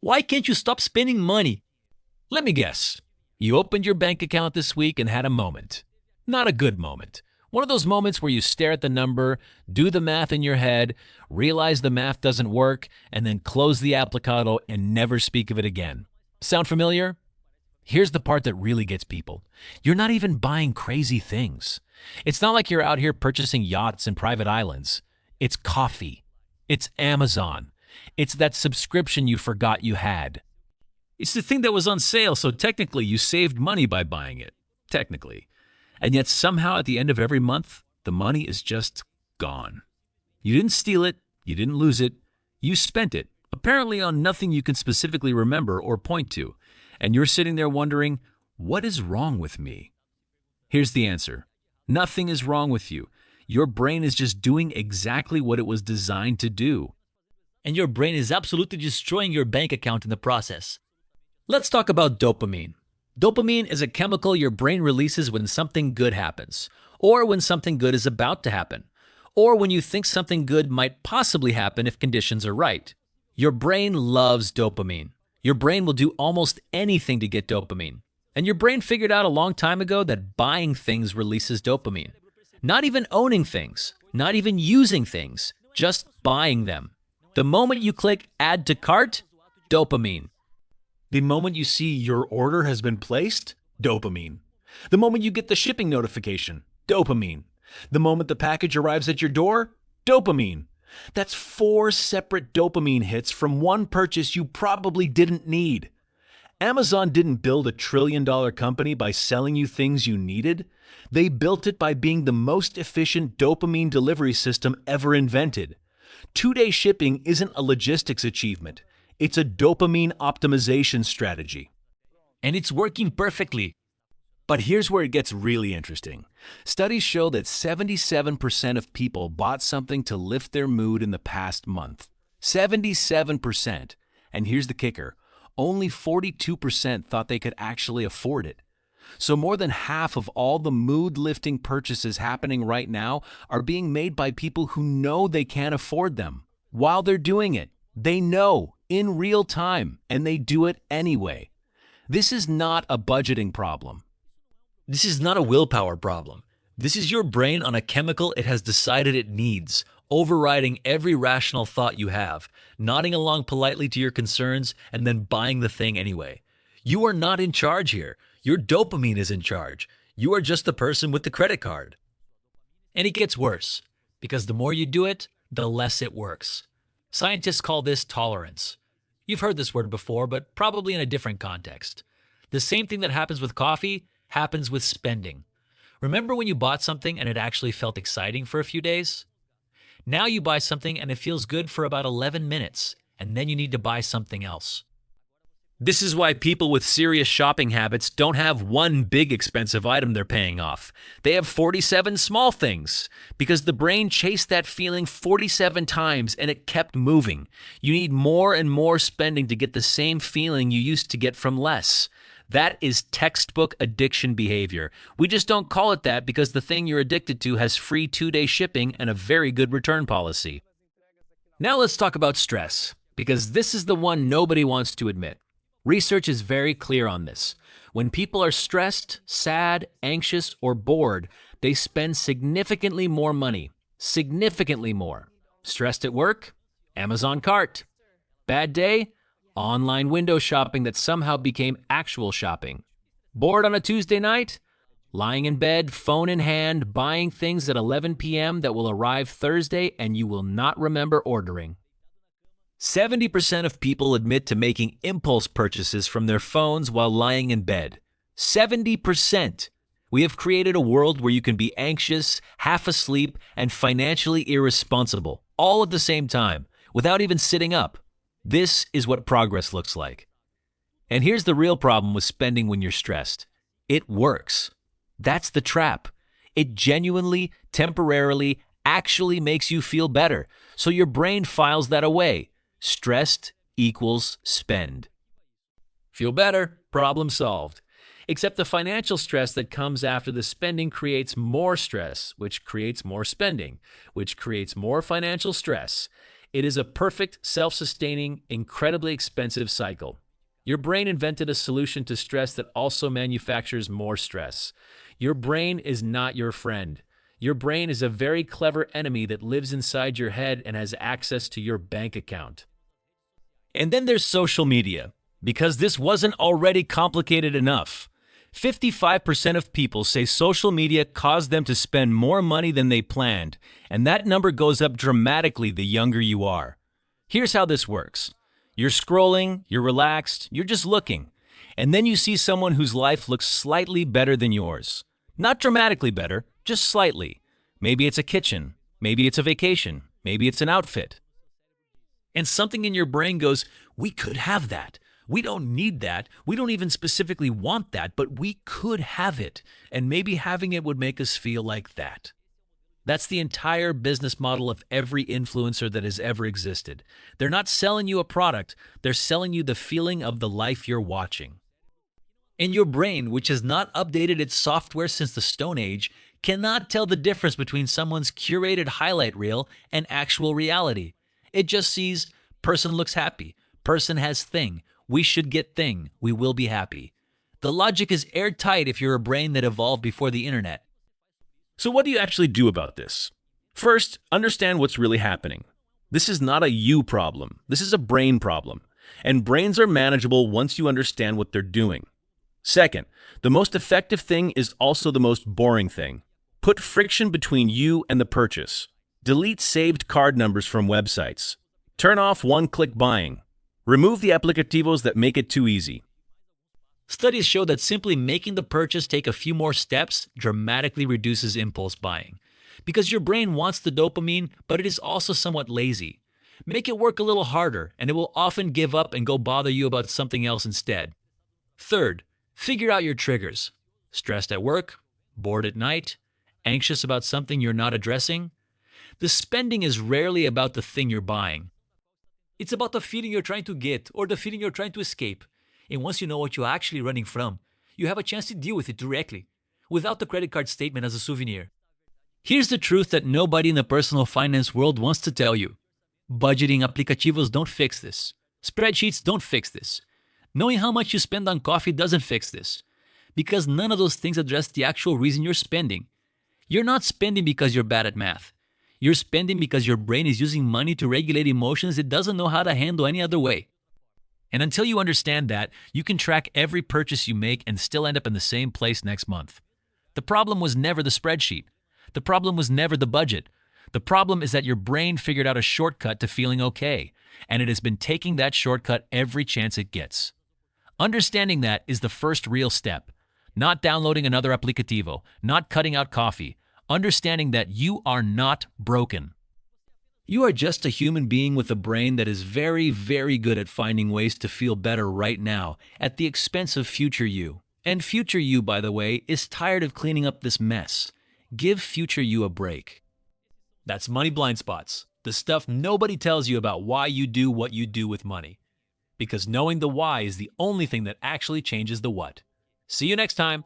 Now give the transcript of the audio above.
Why can't you stop spending money? Let me guess. You opened your bank account this week and had a moment. Not a good moment. One of those moments where you stare at the number, do the math in your head, realize the math doesn't work, and then close the applicado and never speak of it again. Sound familiar? Here's the part that really gets people. You're not even buying crazy things. It's not like you're out here purchasing yachts and private islands. It's coffee. It's Amazon. It's that subscription you forgot you had. It's the thing that was on sale, so technically you saved money by buying it. Technically. And yet somehow at the end of every month, the money is just gone. You didn't steal it. You didn't lose it. You spent it, apparently on nothing you can specifically remember or point to. And you're sitting there wondering, what is wrong with me? Here's the answer. Nothing is wrong with you. Your brain is just doing exactly what it was designed to do. And your brain is absolutely destroying your bank account in the process. Let's talk about dopamine. Dopamine is a chemical your brain releases when something good happens, or when something good is about to happen, or when you think something good might possibly happen if conditions are right. Your brain loves dopamine. Your brain will do almost anything to get dopamine. And your brain figured out a long time ago that buying things releases dopamine. Not even owning things, not even using things, just buying them. The moment you click add to cart, dopamine. The moment you see your order has been placed, dopamine. The moment you get the shipping notification, dopamine. The moment the package arrives at your door, dopamine. That's 4 separate dopamine hits from one purchase you probably didn't need. Amazon didn't build a trillion-dollar company by selling you things you needed. They built it by being the most efficient dopamine delivery system ever invented. 2-day shipping isn't a logistics achievement. It's a dopamine optimization strategy. And it's working perfectly. But here's where it gets really interesting. Studies show that 77% of people bought something to lift their mood in the past month. 77%. And here's the kicker. Only 42% thought they could actually afford it. So more than half of all the mood-lifting purchases happening right now are being made by people who know they can't afford them. While they're doing it, they know in real time, and they do it anyway. This is not a budgeting problem. This is not a willpower problem. This is your brain on a chemical it has decided it needs, overriding every rational thought you have, nodding along politely to your concerns, and then buying the thing anyway. You are not in charge here. Your dopamine is in charge. You are just the person with the credit card. And it gets worse, because the more you do it, the less it works. Scientists call this tolerance. You've heard this word before, but probably in a different context. The same thing that happens with coffee happens with spending. Remember when you bought something and it actually felt exciting for a few days? Now you buy something and it feels good for about 11 minutes, and then you need to buy something else. This is why people with serious shopping habits don't have one big expensive item they're paying off. They have 47 small things, because the brain chased that feeling 47 times and it kept moving. You need more and more spending to get the same feeling you used to get from less. That is textbook addiction behavior. We just don't call it that because the thing you're addicted to has free 2-day shipping and a very good return policy. Now let's talk about stress, because this is the one nobody wants to admit. Research is very clear on this. When people are stressed, sad, anxious, or bored, they spend significantly more money. Significantly more. Stressed at work? Amazon cart. Bad day? Online window shopping that somehow became actual shopping. Bored on a Tuesday night? Lying in bed, phone in hand, buying things at 11 p.m. that will arrive Thursday and you will not remember ordering. 70% of people admit to making impulse purchases from their phones while lying in bed. 70%! We have created a world where you can be anxious, half asleep, and financially irresponsible, all at the same time, without even sitting up. This is what progress looks like. And here's the real problem with spending when you're stressed. It works. That's the trap. It genuinely, temporarily, actually makes you feel better, so your brain files that away. Stressed equals spend. Feel better, problem solved. Except the financial stress that comes after the spending creates more stress, which creates more spending, which creates more financial stress. It is a perfect, self-sustaining, incredibly expensive cycle. Your brain invented a solution to stress that also manufactures more stress. Your brain is not your friend. Your brain is a very clever enemy that lives inside your head and has access to your bank account. And then there's social media, because this wasn't already complicated enough. 55% of people say social media caused them to spend more money than they planned, and that number goes up dramatically the younger you are. Here's how this works. You're scrolling, you're relaxed, you're just looking, and then you see someone whose life looks slightly better than yours. Not dramatically better, just slightly. Maybe it's a kitchen, maybe it's a vacation, maybe it's an outfit. And something in your brain goes, we could have that. We don't need that. We don't even specifically want that, but we could have it. And maybe having it would make us feel like that. That's the entire business model of every influencer that has ever existed. They're not selling you a product. They're selling you the feeling of the life you're watching. And your brain, which has not updated its software since the Stone Age, cannot tell the difference between someone's curated highlight reel and actual reality. It just sees, person looks happy, person has thing, we should get thing, we will be happy. The logic is airtight if you're a brain that evolved before the internet. So what do you actually do about this? First, understand what's really happening. This is not a you problem. This is a brain problem. And brains are manageable once you understand what they're doing. Second, the most effective thing is also the most boring thing. Put friction between you and the purchase. Delete saved card numbers from websites. Turn off one-click buying. Remove the aplicativos that make it too easy. Studies show that simply making the purchase take a few more steps dramatically reduces impulse buying. Because your brain wants the dopamine, but it is also somewhat lazy. Make it work a little harder, and it will often give up and go bother you about something else instead. Third, figure out your triggers. Stressed at work, bored at night, anxious about something you're not addressing. The spending is rarely about the thing you're buying. It's about the feeling you're trying to get or the feeling you're trying to escape. And once you know what you're actually running from, you have a chance to deal with it directly, without the credit card statement as a souvenir. Here's the truth that nobody in the personal finance world wants to tell you. Budgeting aplicativos don't fix this. Spreadsheets don't fix this. Knowing how much you spend on coffee doesn't fix this. Because none of those things address the actual reason you're spending. You're not spending because you're bad at math. You're spending because your brain is using money to regulate emotions it doesn't know how to handle any other way. And until you understand that, you can track every purchase you make and still end up in the same place next month. The problem was never the spreadsheet. The problem was never the budget. The problem is that your brain figured out a shortcut to feeling okay, and it has been taking that shortcut every chance it gets. Understanding that is the first real step. Not downloading another applicativo, not cutting out coffee. Understanding that you are not broken. You are just a human being with a brain that is very, very good at finding ways to feel better right now at the expense of future you. And future you, by the way, is tired of cleaning up this mess. Give future you a break. That's Money Blindspots, the stuff nobody tells you about why you do what you do with money. Because knowing the why is the only thing that actually changes the what. See you next time.